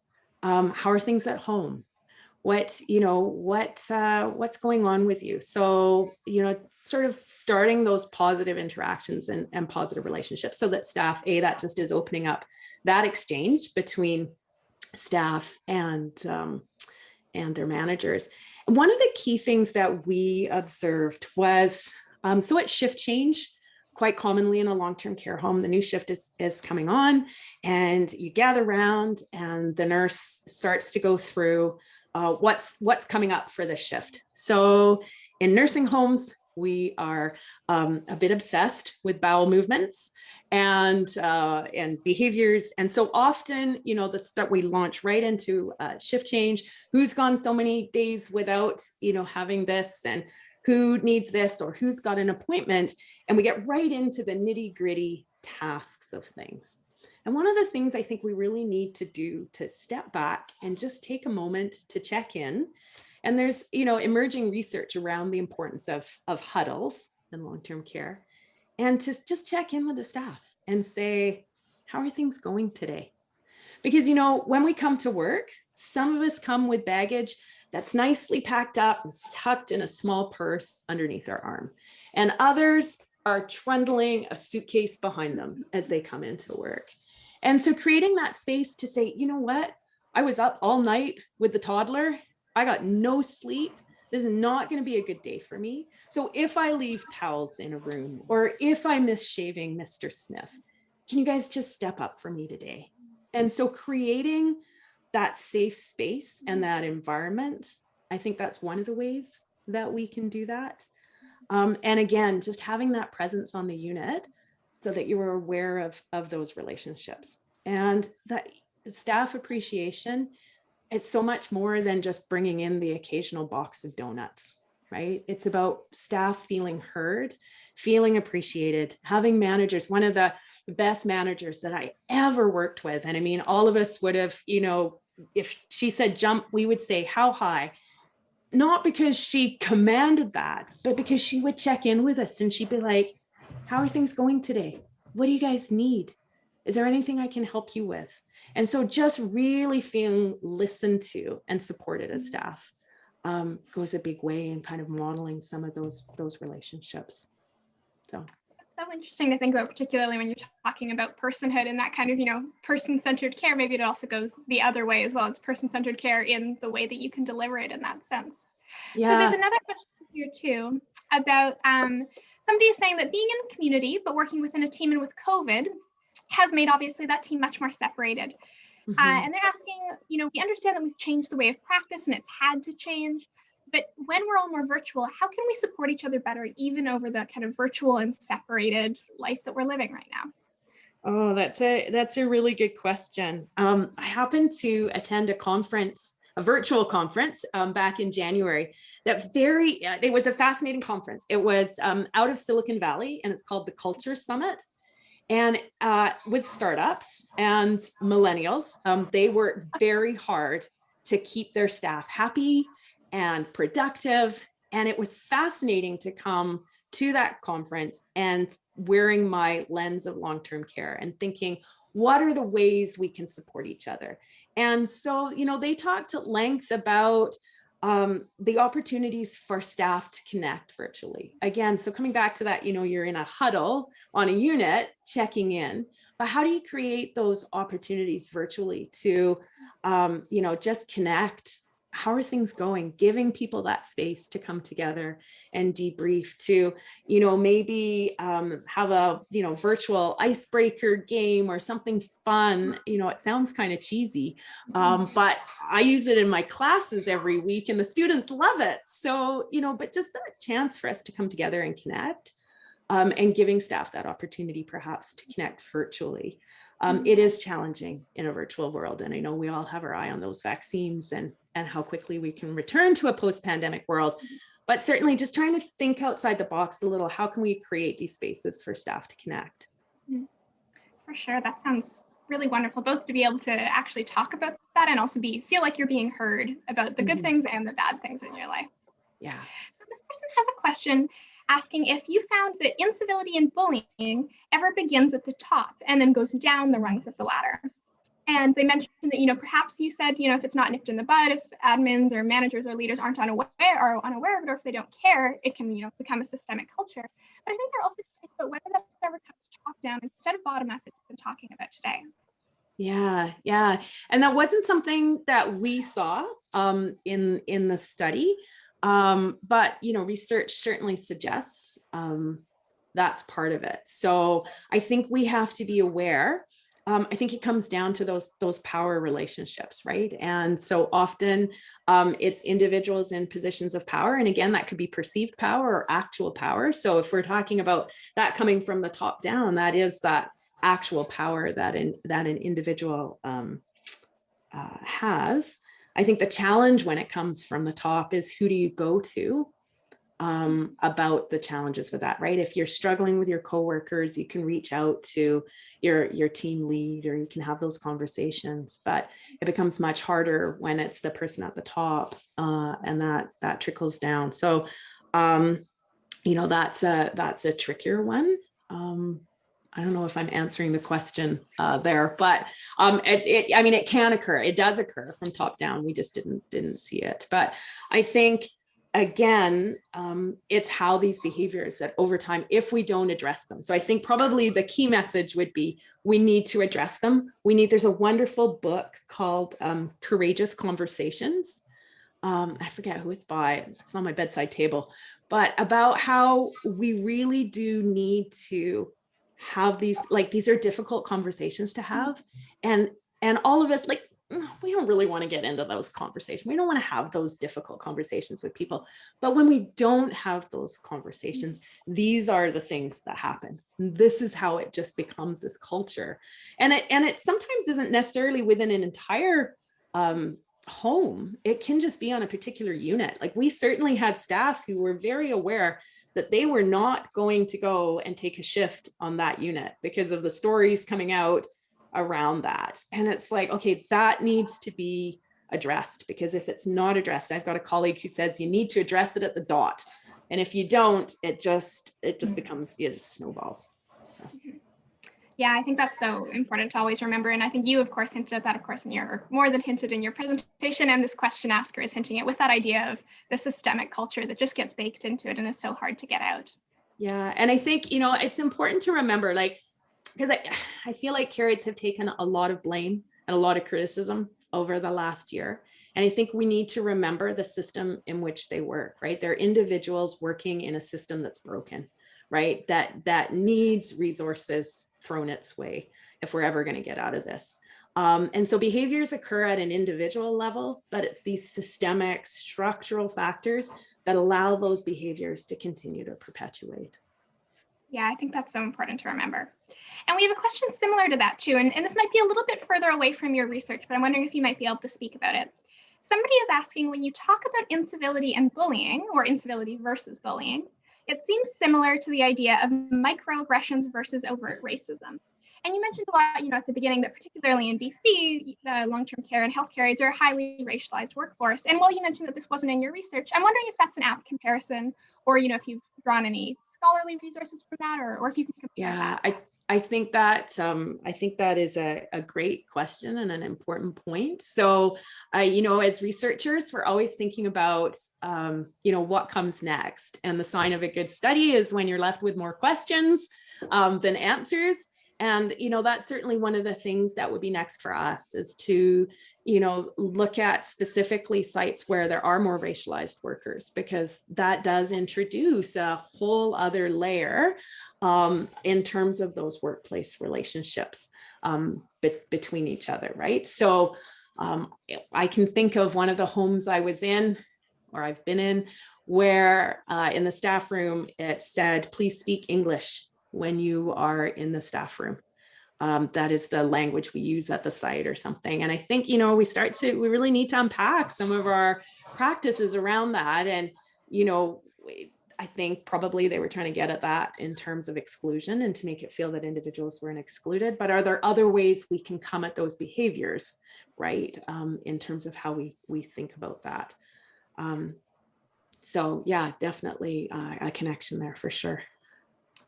Speaker 3: How are things at home? What's going on with you? So, sort of starting those positive interactions and positive relationships so that staff, that just is opening up that exchange between staff and their managers. And one of the key things that we observed was, so at shift change, quite commonly in a long-term care home, the new shift is coming on, and you gather around and the nurse starts to go through what's coming up for this shift. So in nursing homes, we are a bit obsessed with bowel movements and behaviors. And so often, we launch right into shift change. Who's gone so many days without, having this, and who needs this, or who's got an appointment, and we get right into the nitty gritty tasks of things. And one of the things I think we really need to do to step back and just take a moment to check in. And there's, emerging research around the importance of huddles in long-term care, and to just check in with the staff and say, how are things going today? Because, when we come to work, some of us come with baggage that's nicely packed up, tucked in a small purse underneath our arm. And others are trundling a suitcase behind them as they come into work. And so creating that space to say, you know what, I was up all night with the toddler. I got no sleep. This is not going to be a good day for me. So if I leave towels in a room, or if I miss shaving Mr. Smith, can you guys just step up for me today? And so creating that safe space and that environment, I think that's one of the ways that we can do that. And again, just having that presence on the unit so that you are aware of those relationships. And that staff appreciation, it's so much more than just bringing in the occasional box of donuts, right? It's about staff feeling heard, feeling appreciated, having managers. One of the best managers that I ever worked with, and I mean, all of us would have, if she said jump, we would say how high, not because she commanded that, but because she would check in with us and she'd be like, how are things going today? What do you guys need? Is there anything I can help you with? And so just really feeling listened to and supported as staff goes a big way in kind of modeling some of those relationships. So
Speaker 4: so interesting to think about, particularly when you're talking about personhood and that kind of, person-centered care. Maybe it also goes the other way as well. It's person-centered care in the way that you can deliver it in that sense. Yeah. So there's another question here too about somebody is saying that being in a community but working within a team and with COVID has made obviously that team much more separated. Mm-hmm. And they're asking, we understand that we've changed the way of practice and it's had to change. But when we're all more virtual, how can we support each other better, even over the kind of virtual and separated life that we're living right now?
Speaker 3: Oh, that's a really good question. I happened to attend a virtual conference back in January. It was a fascinating conference. It was out of Silicon Valley, and it's called the Culture Summit. And with startups and millennials, they work very hard to keep their staff happy and productive. And it was fascinating to come to that conference and wearing my lens of long-term care and thinking, what are the ways we can support each other? And so, they talked at length about the opportunities for staff to connect virtually. Again, so coming back to that, you're in a huddle on a unit checking in, but how do you create those opportunities virtually to, just connect? How are things going? Giving people that space to come together and debrief, to, maybe have a, virtual icebreaker game or something fun. It sounds kind of cheesy, but I use it in my classes every week and the students love it. So, but just that chance for us to come together and connect, and giving staff that opportunity perhaps to connect virtually. It is challenging in a virtual world. And I know we all have our eye on those vaccines and how quickly we can return to a post-pandemic world, but certainly just trying to think outside the box a little. How can we create these spaces for staff to connect?
Speaker 4: For sure. That sounds really wonderful, both to be able to actually talk about that and also feel like you're being heard about the good things and the bad things in your life. Yeah. So this person has a question asking if you found that incivility and bullying ever begins at the top and then goes down the rungs of the ladder. And they mentioned that, perhaps you said, if it's not nipped in the bud, if admins or managers or leaders aren't unaware of it, or if they don't care, it can, become a systemic culture. But I think they're also curious about whether that ever comes top down instead of bottom up, as we've been talking about today.
Speaker 3: Yeah, yeah. And that wasn't something that we saw in the study. But, you know, research certainly suggests that's part of it. So I think we have to be aware. I think it comes down to those power relationships, right? And so often it's individuals in positions of power. And again, that could be perceived power or actual power. So if we're talking about that coming from the top down, that is that actual power that an individual has. I think the challenge when it comes from the top is who do you go to about the challenges with that, right? If you're struggling with your coworkers, you can reach out to your team lead, or you can have those conversations, but it becomes much harder when it's the person at the top and that trickles down. So, you know, that's a trickier one. I don't know if I'm answering the question there, but I mean, it can occur. It does occur from top down. We just didn't see it. But I think, again, it's how these behaviors that over time, if we don't address them. So I think probably the key message would be we need to address them. There's a wonderful book called Courageous Conversations. I forget who it's by. It's on my bedside table, but about how we really do need to have these are difficult conversations to have, and all of us, like, we don't really want to get into those conversations. We don't want to have those difficult conversations with people, but when we don't have those conversations, these are the things that happen. This is how it just becomes this culture, and it sometimes isn't necessarily within an entire home. It can just be on a particular unit. Like, we certainly had staff who were very aware that they were not going to go and take a shift on that unit because of the stories coming out around that. And it's like, okay, that needs to be addressed, because if it's not addressed, I've got a colleague who says you need to address it at the dot. And if you don't, it just becomes, it just snowballs. So.
Speaker 4: Yeah, I think that's so important to always remember. And I think you, of course, hinted at that, of course, more than hinted in your presentation. And this question asker is hinting it with that idea of the systemic culture that just gets baked into it and is so hard to get out.
Speaker 3: Yeah. And I think, you know, it's important to remember, like, because I feel like curates have taken a lot of blame and a lot of criticism over the last year. And I think we need to remember the system in which they work, right? They're individuals working in a system that's broken, right? That needs resources thrown its way if we're ever going to get out of this. And so behaviors occur at an individual level, but it's these systemic structural factors that allow those behaviors to continue to perpetuate.
Speaker 4: Yeah, I think that's so important to remember. And we have a question similar to that too. And this might be a little bit further away from your research, but I'm wondering if you might be able to speak about it. Somebody is asking, when you talk about incivility and bullying, or incivility versus bullying, it seems similar to the idea of microaggressions versus overt racism. And you mentioned a lot, at the beginning, that particularly in BC, long-term care and healthcare aides are a highly racialized workforce. And while you mentioned that this wasn't in your research, I'm wondering if that's an apt comparison, or if you've drawn any scholarly resources from that, or if you can compare that.
Speaker 3: Yeah, I think that is a great question and an important point. So, as researchers, we're always thinking about, what comes next. And the sign of a good study is when you're left with more questions than answers. And, that's certainly one of the things that would be next for us, is to, look at specifically sites where there are more racialized workers, because that does introduce a whole other layer in terms of those workplace relationships between each other, right? So I can think of one of the homes I was in, or I've been in, where in the staff room, it said, please speak English when you are in the staff room. That is the language we use at the site or something. And I think, we really need to unpack some of our practices around that. And, I think probably they were trying to get at that in terms of exclusion and to make it feel that individuals weren't excluded. But are there other ways we can come at those behaviors, right? In terms of how we think about that. So yeah, definitely a connection there for sure.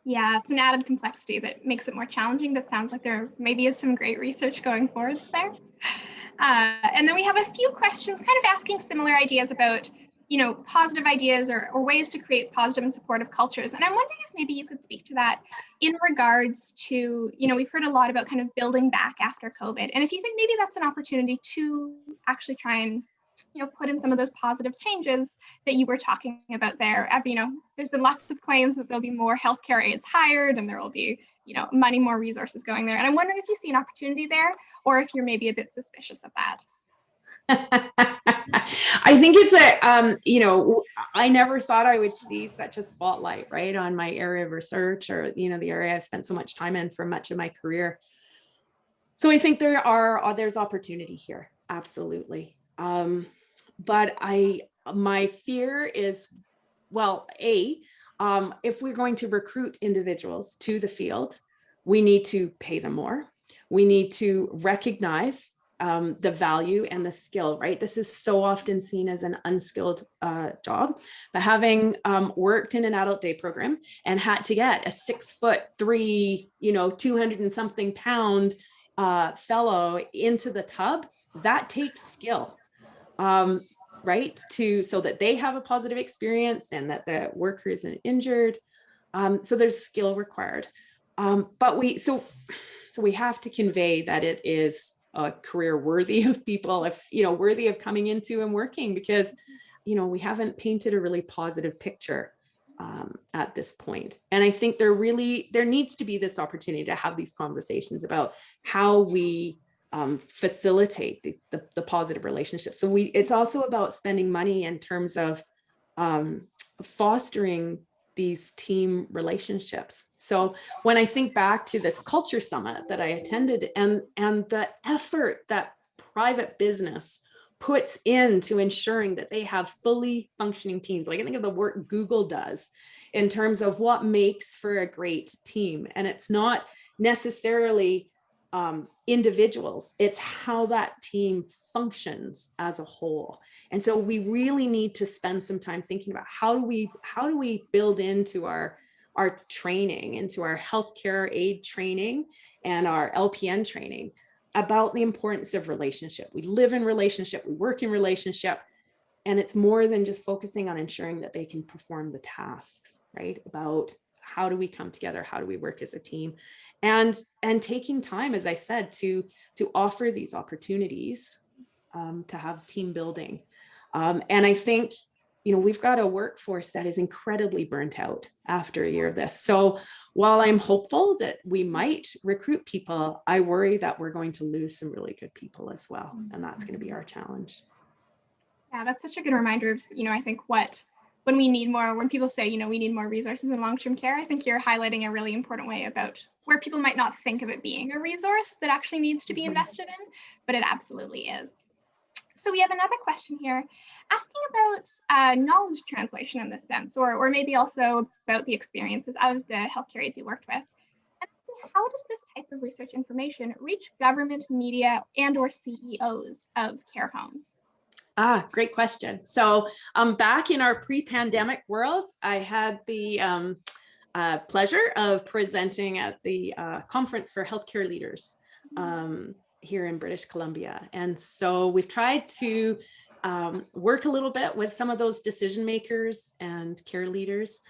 Speaker 4: Yeah, it's an added complexity that makes it more challenging. That sounds like there maybe is some great research going forward there. And then we have a few questions kind of asking similar ideas about positive ideas or ways to create positive and supportive cultures. And I'm wondering if maybe you could speak to that in regards to, we've heard a lot about kind of building back after COVID. And if you think maybe that's an opportunity to actually try and, put in some of those positive changes that you were talking about there. There's been lots of claims that there'll be more healthcare aides hired and there will be, money, more resources going there. And I'm wondering if you see an opportunity there or if you're maybe a bit suspicious of that.
Speaker 3: I think it's I never thought I would see such a spotlight, right, on my area of research or, the area I've spent so much time in for much of my career. So I think there's opportunity here. Absolutely. But my fear is, well, if we're going to recruit individuals to the field, we need to pay them more. We need to recognize the value and the skill, right? This is so often seen as an unskilled job, but having worked in an adult day program and had to get a 6'3", 200 and something pound fellow into the tub, that takes skill, right? So that they have a positive experience and that the worker isn't injured. So there's skill required. But we have to convey that it is a career worthy of people, worthy of coming into and working, because, we haven't painted a really positive picture at this point. And I think there needs to be this opportunity to have these conversations about how we facilitate the positive relationships. So it's also about spending money in terms of fostering these team relationships. So when I think back to this culture summit that I attended and the effort that private business puts into ensuring that they have fully functioning teams, like I think of the work Google does in terms of what makes for a great team. And it's not necessarily individuals, it's how that team functions as a whole. And so we really need to spend some time thinking about how do we build into our training, into our healthcare aid training and our LPN training about the importance of relationship. We live in relationship, we work in relationship, and it's more than just focusing on ensuring that they can perform the tasks, right? About how do we come together? How do we work as a team? And taking time, as I said, to offer these opportunities to have team building. And I think, we've got a workforce that is incredibly burnt out after a year of this. So while I'm hopeful that we might recruit people, I worry that we're going to lose some really good people as well. And that's going to be our challenge.
Speaker 4: Yeah, that's such a good reminder of, I think when we need more, when people say, we need more resources in long-term care, I think you're highlighting a really important way about where people might not think of it being a resource that actually needs to be invested in, but it absolutely is. So we have another question here asking about knowledge translation in this sense, or maybe also about the experiences of the healthcare aides you worked with. And how does this type of research information reach government, media, and or CEOs of care homes?
Speaker 3: Great question. So back in our pre-pandemic world, I had the pleasure of presenting at the Conference for Healthcare Leaders here in British Columbia. And so we've tried to work a little bit with some of those decision makers and care leaders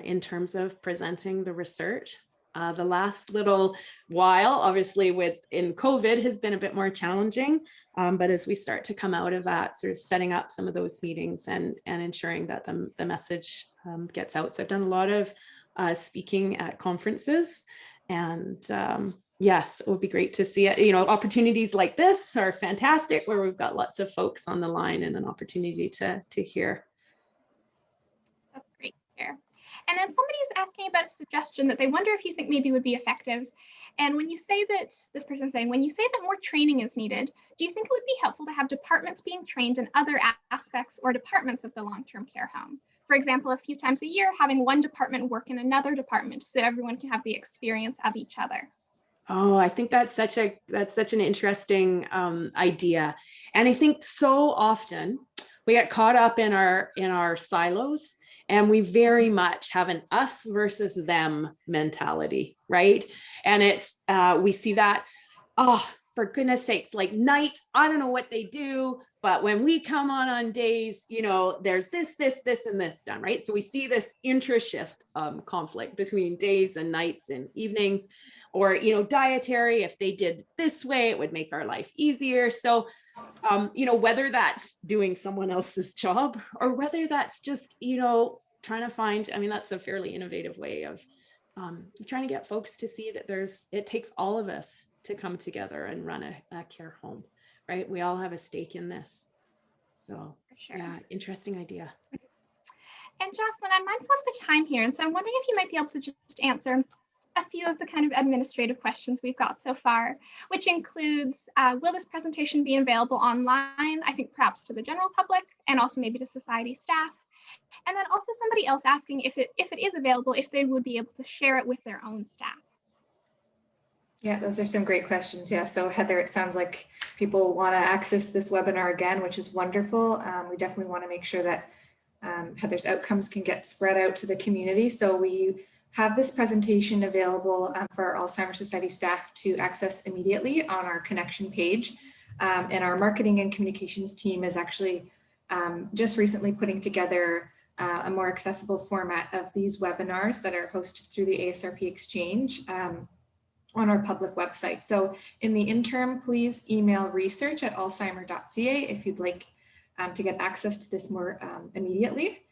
Speaker 3: in terms of presenting the research. The last little while, obviously in COVID, has been a bit more challenging, but as we start to come out of that, sort of setting up some of those meetings and ensuring that the message gets out. So I've done a lot of speaking at conferences, and yes, it would be great to see it. Opportunities like this are fantastic, where we've got lots of folks on the line and an opportunity to hear.
Speaker 4: That's great to hear. And then somebody's asking about a suggestion that they wonder if you think maybe would be effective. And when you say that, this person's saying, when you say that more training is needed, do you think it would be helpful to have departments being trained in other aspects or departments of the long-term care home? For example, a few times a year, having one department work in another department so everyone can have the experience of each other.
Speaker 3: Oh, I think that's such an interesting idea. And I think so often we get caught up in our silos, and we very much have an us versus them mentality, right? And it's we see that, oh, for goodness sakes, like nights, I don't know what they do, But when we come on days, you know, there's this, and this done, right? So we see this intra-shift conflict between days and nights and evenings, or, you know, dietary, if they did this way, it would make our life easier. So, you know, whether that's doing someone else's job or whether that's just, you know, trying to find, I mean, that's a fairly innovative way of trying to get folks to see that it takes all of us to come together and run a care home, right? We all have a stake in this. So
Speaker 4: Sure.
Speaker 3: yeah, interesting idea.
Speaker 4: And Jocelyn, I'm mindful of the time here, and so I'm wondering if you might be able to just answer a few of the kind of administrative questions we've got so far, which includes, will this presentation be available online? I think perhaps to the general public and also maybe to society staff. And then also somebody else asking if it is available, if they would be able to share it with their own staff.
Speaker 1: Yeah, those are some great questions. Yeah, so Heather, it sounds like people want to access this webinar again, which is wonderful. We definitely want to make sure that Heather's outcomes can get spread out to the community. So we have this presentation available for our Alzheimer Society staff to access immediately on our connection page. And our marketing and communications team is actually just recently putting together a more accessible format of these webinars that are hosted through the ASRP Exchange on our public website. So in the interim, please email research@alzheimer.ca if you'd like to get access to this more immediately.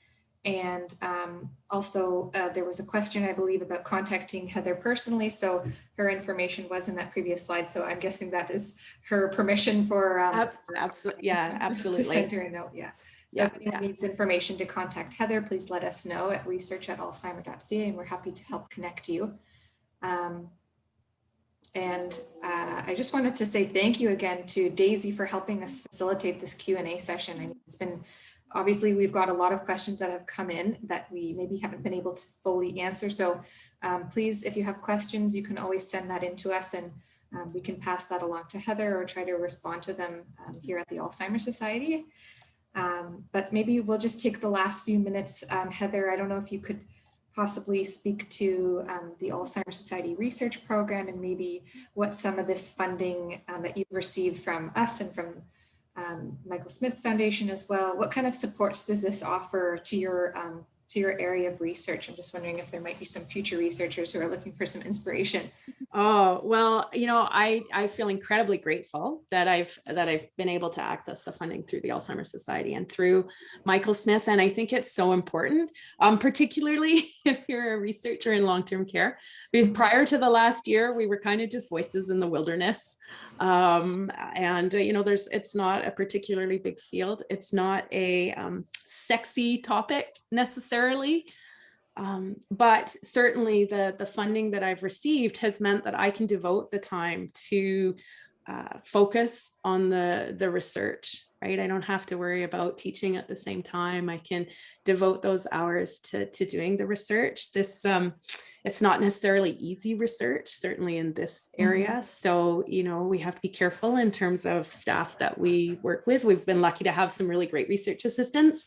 Speaker 1: And also there was a question, I believe, about contacting Heather personally. So her information was in that previous slide. So I'm guessing that is her permission for
Speaker 3: absolutely, yeah, absolutely.
Speaker 1: To send her a note, yeah. So if anyone needs information to contact Heather, please let us know at research@alzheimer.ca, and we're happy to help connect you. I just wanted to say thank you again to Daisy for helping us facilitate this Q&A session. I mean, it's been, obviously we've got a lot of questions that have come in that we maybe haven't been able to fully answer. So please, if you have questions, you can always send that in to us, and we can pass that along to Heather or try to respond to them here at the Alzheimer Society. But maybe we'll just take the last few minutes. Heather, I don't know if you could possibly speak to the Alzheimer Society Research Program and maybe what some of this funding that you've received from us and from Michael Smith Foundation as well. What kind of supports does this offer to your area of research? I'm just wondering if there might be some future researchers who are looking for some inspiration.
Speaker 3: Oh, well, you know, I feel incredibly grateful that I've been able to access the funding through the Alzheimer Society and through Michael Smith. And I think it's so important, particularly if you're a researcher in long-term care, because prior to the last year, we were kind of just voices in the wilderness. You know, it's not a particularly big field. It's not a sexy topic necessarily. But certainly the funding that I've received has meant that I can devote the time to focus on the research, right? I don't have to worry about teaching at the same time. I can devote those hours to doing the research. This it's not necessarily easy research, certainly in this area. So, you know, we have to be careful in terms of staff that we work with. We've been lucky to have some really great research assistants,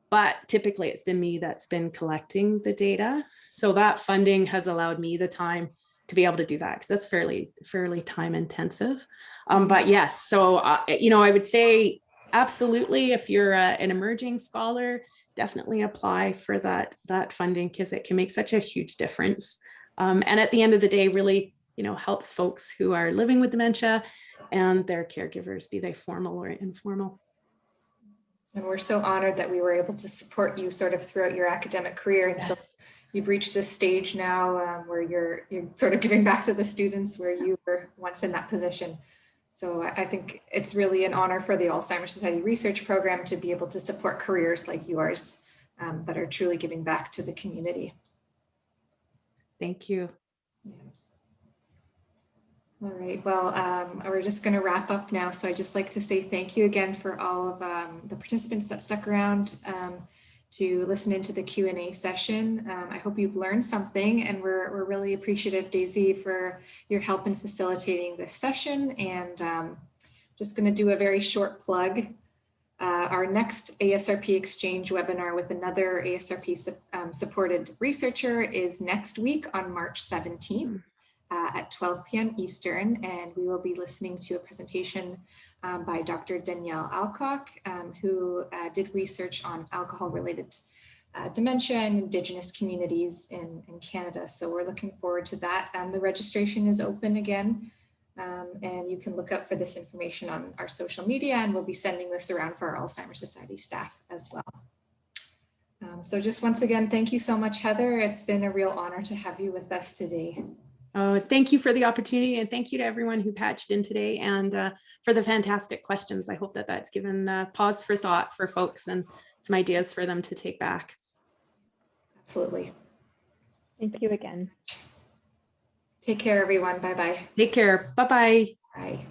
Speaker 3: but typically it's been me that's been collecting the data. So that funding has allowed me the time to be able to do that, because that's fairly time intensive. But yes, so, you know, I would say absolutely, if you're an emerging scholar, definitely apply for that funding, because it can make such a huge difference. And at the end of the day, really, you know, helps folks who are living with dementia and their caregivers, be they formal or informal.
Speaker 1: And we're so honored that we were able to support you sort of throughout your academic career until you've reached this stage now where you're sort of giving back to the students where you were once in that position. So I think it's really an honor for the Alzheimer Society Research Program to be able to support careers like yours that are truly giving back to the community.
Speaker 3: Thank you.
Speaker 1: Yeah. All right, well, we're just going to wrap up now. So I'd just like to say thank you again for all of the participants that stuck around to listen into the Q&A session. I hope you've learned something, and we're really appreciative, Daisy, for your help in facilitating this session. And just going to do a very short plug. Our next ASRP Exchange webinar with another ASRP supported researcher is next week on March 17th. at 12 p.m. Eastern, and we will be listening to a presentation by Dr. Danielle Alcock, who did research on alcohol-related dementia in Indigenous communities in Canada. So we're looking forward to that. The registration is open again, and you can look up for this information on our social media, and we'll be sending this around for our Alzheimer Society staff as well. So just once again, thank you so much, Heather. It's been a real honor to have you with us today.
Speaker 3: Oh, thank you for the opportunity, and thank you to everyone who patched in today and for the fantastic questions. I hope that that's given pause for thought for folks and some ideas for them to take back.
Speaker 1: Absolutely.
Speaker 2: Thank you again.
Speaker 1: Take care, everyone. Bye-bye.
Speaker 3: Take care. Bye-bye.
Speaker 1: Bye.